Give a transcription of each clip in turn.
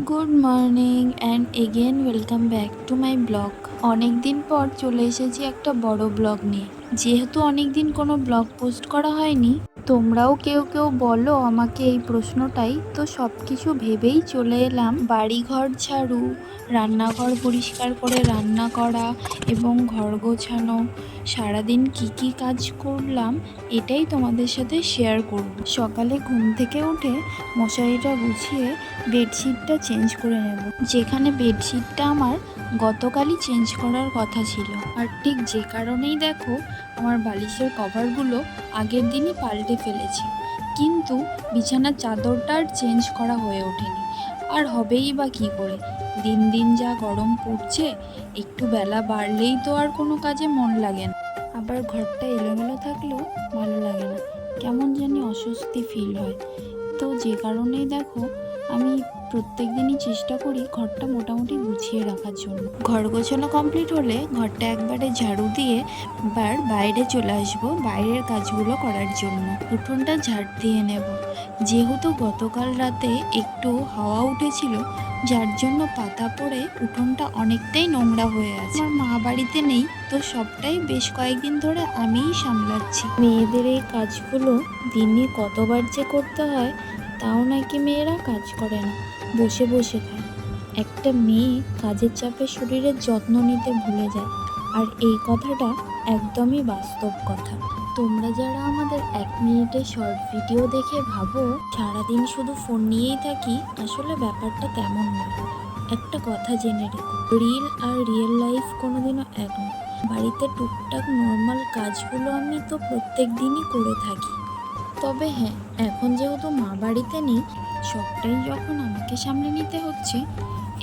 Good morning and again welcome back to my blog. অনেক দিন পর চলে এসেছি একটা বড় ব্লগ নিয়ে। যেহেতু অনেক দিন কোনো ব্লগ পোস্ট করা হয়নি, তোমরাও কেউ কেউ বলো আমাকে এই প্রশ্নটাই, তো সব কিছু ভেবেই চলে এলাম। বাড়িঘর ঝাড়ু, রান্নাঘর পরিষ্কার করে রান্না করা এবং ঘর গোছানো, সারাদিন কি কি কাজ করলাম এটাই তোমাদের সাথে শেয়ার করব। সকালে ঘুম থেকে উঠে মশারিটা গুছিয়ে বেডশিটটা চেঞ্জ করে নেব। যেখানে বেডশিটটা আমার গতকালই চেঞ্জ করার কথা ছিল, আর ঠিক যে কারণেই দেখো আমার বালিশের কভারগুলো আগের দিনই পাল্টে ফেলেছি, কিন্তু বিছানার চাদরটা আর চেঞ্জ করা হয়ে ওঠেনি। আর হবেই বা কী করে, দিন দিন যা গরম পড়ছে, একটু বেলা বাড়লেই তো আর কোনো কাজে মন লাগে না। আবার ঘরটা এলোমেলো থাকলেও ভালো লাগে না, কেমন জানি অস্বস্তি ফিল হয়। তো যে কারণেই দেখো আমি প্রত্যেক দিনই চেষ্টা করি ঘরটা মোটামুটি গুছিয়ে রাখার জন্য। ঘর গোছানো কমপ্লিট হলে ঘরটা একবারে ঝাড়ু দিয়ে এবার বাইরে চলে আসবো বাইরের কাজগুলো করার জন্য। উঠোনটা ঝাড় দিয়ে নেব, যেহেতু গতকাল রাতে একটু হাওয়া উঠেছিল, যার জন্য পাতা পড়ে উঠোনটা অনেকটাই নোংরা হয়ে আছে। আমার মা বাড়িতে নেই, তো সবটাই বেশ কয়েকদিন ধরে আমিই সামলাচ্ছি। মেয়েদের এই কাজগুলো দিনে কতবার যে করতে হয়, তাও নাকি মেয়েরা কাজ করে না, বসে বসে খায়। একটা মেয়ে কাজের চাপে শরীরের যত্ন নিতে ভুলে যায়, আর এই কথাটা একদমই বাস্তব কথা। তোমরা যারা আমাদের 1 মিনিটের শর্ট ভিডিও দেখে ভাবো সারাদিন শুধু ফোন নিয়েই থাকি, আসলে ব্যাপারটা তেমন নয়। একটা কথা জেনে রেখো, রিল আর রিয়েল লাইফ কোনোদিনও এক নয়। বাড়িতে টুকটাক নর্মাল কাজগুলো আমি তো প্রত্যেক দিনই করে থাকি, তবে হ্যাঁ, এখন যেহেতু মা বাড়িতে নেই, সবটাই যখন আমাকে সামলে নিতে হচ্ছে,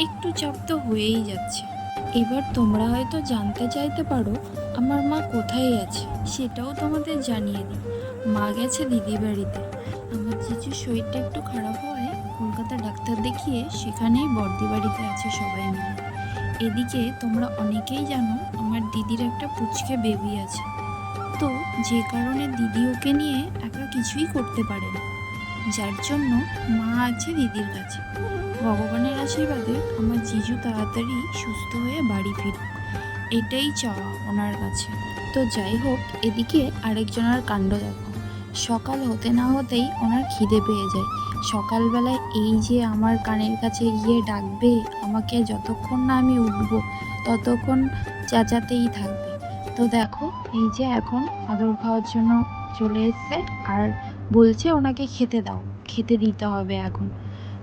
একটু চাপ তো হয়েই যাচ্ছে। এবার তোমরা হয়তো জানতে চাইতে পারো আমার মা কোথায় আছে, সেটাও তোমাদের জানিয়ে দিই। মা গেছে দিদি বাড়িতে। আমার জিজুর শরীরটা একটু খারাপ হওয়ায় কলকাতা ডাক্তার দেখিয়ে সেখানেই বর্দি বাড়িতে আছে সবাই মিলে। এদিকে তোমরা অনেকেই জানো আমার দিদির একটা পুচকে বেবি আছে, তো যে কারণে দিদি ওকে নিয়ে একা কিছুই করতে পারে না, যার জন্য মা আছে দিদির কাছে। ভগবানের আশীর্বাদে আমার জিজু তাড়াতাড়ি সুস্থ হয়ে বাড়ি ফিরুক, এটাই চাওয়া ওনার কাছে। তো যাই হোক, এদিকে আরেকজনের কাণ্ড দেখো। সকাল হতে না হতেই ওনার খিদে পেয়ে যায়। সকালবেলায় এই যে আমার কানের কাছে গিয়ে ডাকবে আমাকে, যতক্ষণ না আমি উঠবো ততক্ষণ চেঁচাতেই থাকবে। তো দেখো এই যে এখন আদর খাওয়ার জন্য চলে এসছে, আর বলছে ওনাকে খেতে দাও, খেতে দিতে হবে এখন।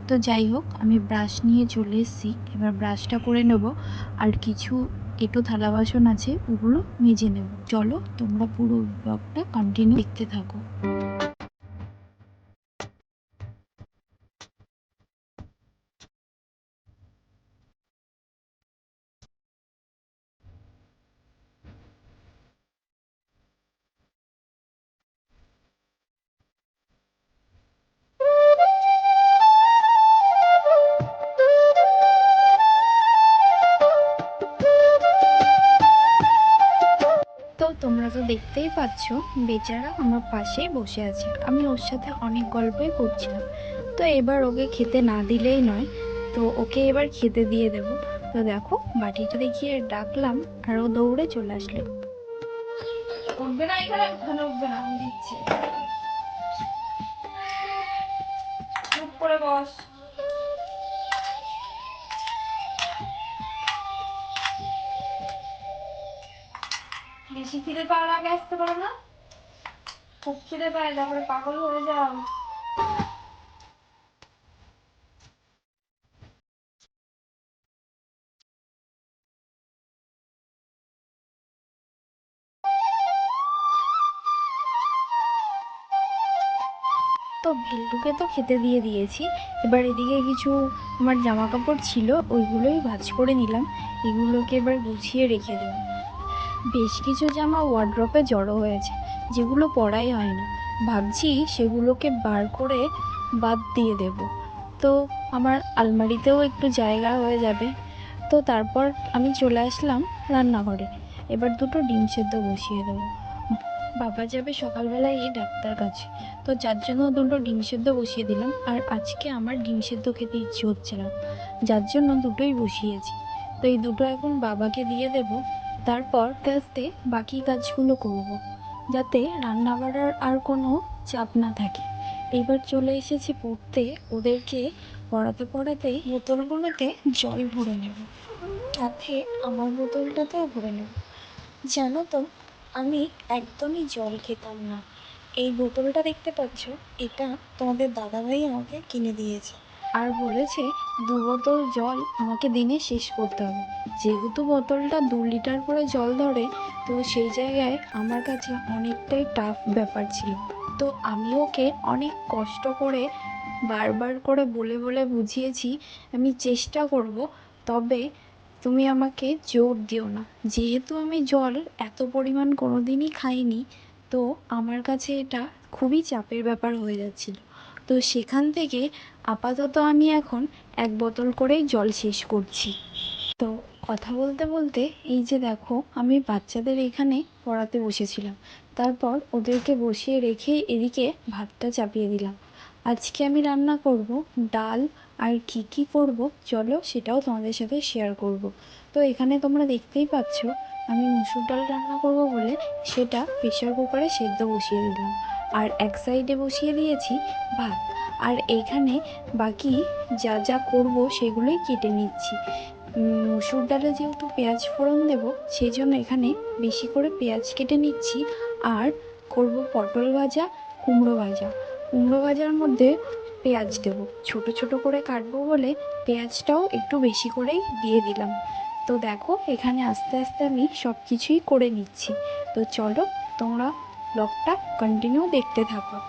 তো যাই হোক, আমি ব্রাশ নিয়ে চলে এসেছি, এবার ব্রাশটা করে নেব, আর কিছু একটু থালা বাসন আছে ওগুলো মেজে নেব। চলো তোমরা পুরো ব্লগটা কন্টিনিউ দেখতে থাকো। তো তোমরা তো দেখতেই পাচ্ছ, বেচারা আমার পাশেই বসে আছে, আমি ওর সাথে অনেক গল্পই করছিলাম। তো এবার ওকে খেতে না দিলেই নয়, তো ওকে এবার খেতে দিয়ে দেব। তো দেখো বাটিটা দেখিয়ে ডাকলাম আর ও দৌড়ে চলে আসলো। উঠবে না, এখানে এখানে উঠবে না, আমি দিচ্ছি। চুপ করে বস। বেশি খিদে পাওয়ার আগে আসতে পারো না? খুব খিদে পায়, তারপরে পাগল হয়ে যাও। তো ভেল্লুকে তো খেতে দিয়ে দিয়েছি, এবার এদিকে কিছু আমার জামা কাপড় ছিল, ওইগুলোই ভাঁজ করে নিলাম। এগুলোকে এবার গুছিয়ে রেখে দেবো। বেশ কিছু জামা ওয়ার্ড্রপে জড়ো হয়েছে, যেগুলো পরাই হয় না, ভাবছি সেগুলোকে বার করে বাদ দিয়ে দেব। তো আমার আলমারিতেও একটু জায়গা হয়ে যাবে। তো তারপর আমি চলে আসলাম রান্নাঘরে, এবার দুটো ডিম সেদ্ধ বসিয়ে দেবো। বাবা যাবে সকালবেলায় এই ডাক্তার কাছে, তো যার জন্য দুটো ডিম সেদ্ধ বসিয়ে দিলাম। আর আজকে আমার ডিম সেদ্ধ খেতে ইচ্ছে হচ্ছে না, যার জন্য দুটোই বসিয়েছি। তো এই দুটো এখন বাবাকে দিয়ে দেব, তারপর আস্তে আস্তে বাকি কাজগুলো করব, যাতে রান্না বাড়ার আর কোনো চাপ না থাকে। এবার চলে এসেছি পড়তে, ওদেরকে পড়াতে পড়াতেই বোতলগুলোতে জল ভরে নেব, সাথে আমার বোতলটাতেও ভরে নেব। জানো তো, আমি একদমই জল খেতাম না। এই বোতলটা দেখতে পাচ্ছ, এটা তোমাদের দাদাভাই আমাকে কিনে দিয়েছে, আর বলেছে 2 বোতল জল আমাকে দিনে শেষ করতে হবে। যেহেতু বোতলটা 2 লিটার করে জল ধরে, তো সেই জায়গায় আমার কাছে অনেকটাই টাফ ব্যাপার ছিল। তো আমি ওকে অনেক কষ্ট করে বারবার করে বলে বলে বুঝিয়েছি আমি চেষ্টা করব, তবে তুমি আমাকে জোর দিও না। যেহেতু আমি জল এত পরিমাণ কোনো দিনই খাইনি, তো আমার কাছে এটা খুবই চাপের ব্যাপার হয়ে যাচ্ছিল। তো সেখান থেকে আপাতত আমি এখন 1 বোতল করেই জল শেষ করছি। তো কথা বলতে বলতে এই যে দেখো, আমি বাচ্চাদের এখানে পড়াতে বসেছিলাম, তারপর ওদেরকে বসিয়ে রেখে এদিকে ভাতটা চাপিয়ে দিলাম। আজকে আমি রান্না করব ডাল, আর কী কী করব চলো সেটাও তোমাদের সাথে শেয়ার করব। তো এখানে তোমরা দেখতেই পাচ্ছ, আমি মুসুর ডাল রান্না করব বলে সেটা প্রেশার কুকারে সেদ্ধ বসিয়ে দিলাম, আর এক সাইডে বসিয়ে দিয়েছি ভাত। আর এখানে বাকি যা যা করব সেগুলোই কেটে নিচ্ছি। মুসুর ডালে যেহেতু পেঁয়াজ ফোড়ন দেবো, সেই জন্য এখানে বেশি করে পেঁয়াজ কেটে নিচ্ছি। আর করব পটল ভাজা, কুমড়ো ভাজা। কুমড়ো ভাজার মধ্যে পেঁয়াজ দেবো, ছোট ছোট করে কাটবো বলে পেঁয়াজটাও একটু বেশি করেই দিয়ে দিলাম। তো দেখো, এখানে আস্তে আস্তে আমি সব কিছুই করে নিচ্ছি। তো চলো, তোমরা ব্লগটা কন্টিনিউ দেখতে থাকো।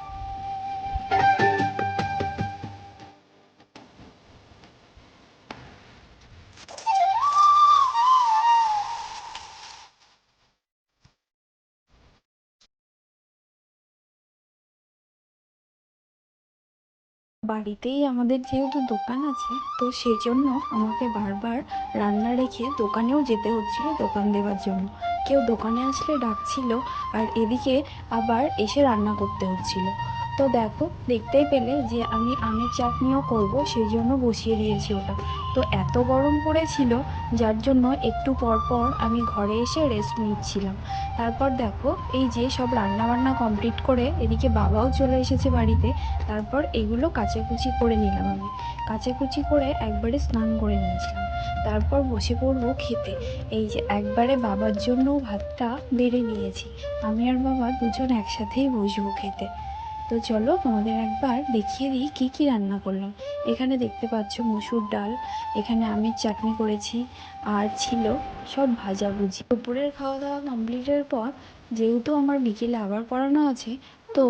বাড়িতেই আমাদের যেহেতু দোকান আছে, তো সেই জন্য আমাকে বারবার রান্না রেখে দোকানেও যেতে হচ্ছিল দোকান দেওয়ার জন্য। কেউ দোকানে আসলে ডাকছিল, আর এদিকে আবার এসে রান্না করতে হচ্ছিল। তো দেখো, দেখতেই পেলে যে আমি আমের চাটনিও করব, সেই জন্য বসিয়ে দিয়েছি ওটা। তো এত গরম পড়েছিল, যার জন্য একটু পর পর আমি ঘরে এসে রেস্ট নিচ্ছিলাম। তারপর দেখো, এই যে সব রান্না বান্না কমপ্লিট করে এদিকে বাবাও চলে এসেছে বাড়িতে। তারপর এগুলো কাচাকুচি করে নিলাম আমি। কাচাকুচি করে একবারে স্নান করে নিয়েছিলাম, তারপর বসে পড়বো খেতে। এই যে একবারে বাবার জন্য ভাতটা বেড়ে নিয়েছি, আমি আর বাবা দুজন একসাথেই বসবো খেতে। তো চলো তোমাদের একবার দেখিয়ে দিই কী কী রান্না করলাম। এখানে দেখতে পাচ্ছ মুসুর ডাল, এখানে আমের চাটনি করেছি, আর ছিল সব ভাজাভুজি। দুপুরের খাওয়া দাওয়া কমপ্লিটের পর, যেহেতু আমার বিকেলে আবার পড়ানো আছে, তো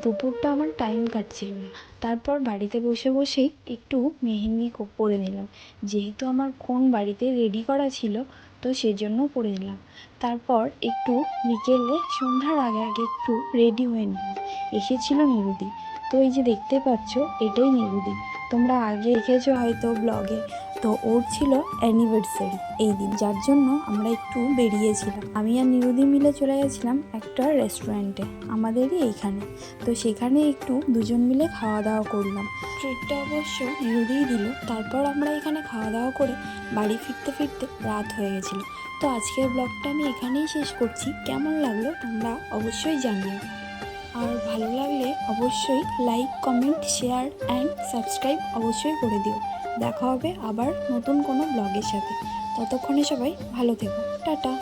দুপুরটা আমার টাইম কাটছিল না। তারপর বাড়িতে বসে বসেই একটু মেহেন্দি পরে নিলাম, যেহেতু আমার কোন বাড়িতে রেডি করা ছিল, তো সেজন্য পরে নিলাম। তারপর একটু বিকেলে সন্ধ্যার আগে আগে একটু রেডি হয়ে নিলাম। এসেছিল নিরুদি, তো এই যে দেখতে পাচ্ছ, এটাই নিরুদি। তোমরা আগে দেখেছো হয়তো ব্লগে। তো ওর ছিল অ্যানিভার্সারি এই দিন, যার জন্য আমরা একটু বেরিয়েছিলাম। আমি আর নিরুদি মিলে চলে গেছিলাম একটা রেস্টুরেন্টে আমাদেরই এইখানে। তো সেখানে একটু দুজন মিলে খাওয়া দাওয়া করলাম। ট্রিটটা অবশ্য নিরুদিই দিল। তারপর আমরা এখানে খাওয়া দাওয়া করে বাড়ি ফিরতে ফিরতে রাত হয়ে গেছিলো। তো আজকের ব্লগটা আমি এখানেই শেষ করছি। কেমন লাগলো তোমরা অবশ্যই জানিও, আর ভালো লাগলে অবশ্যই like, comment, share and subscribe অবশ্যই করে দিও। দেখা হবে আবার নতুন কোনো ব্লগের সাথে। ততক্ষণে সবাই ভালো থেকো, টাটা।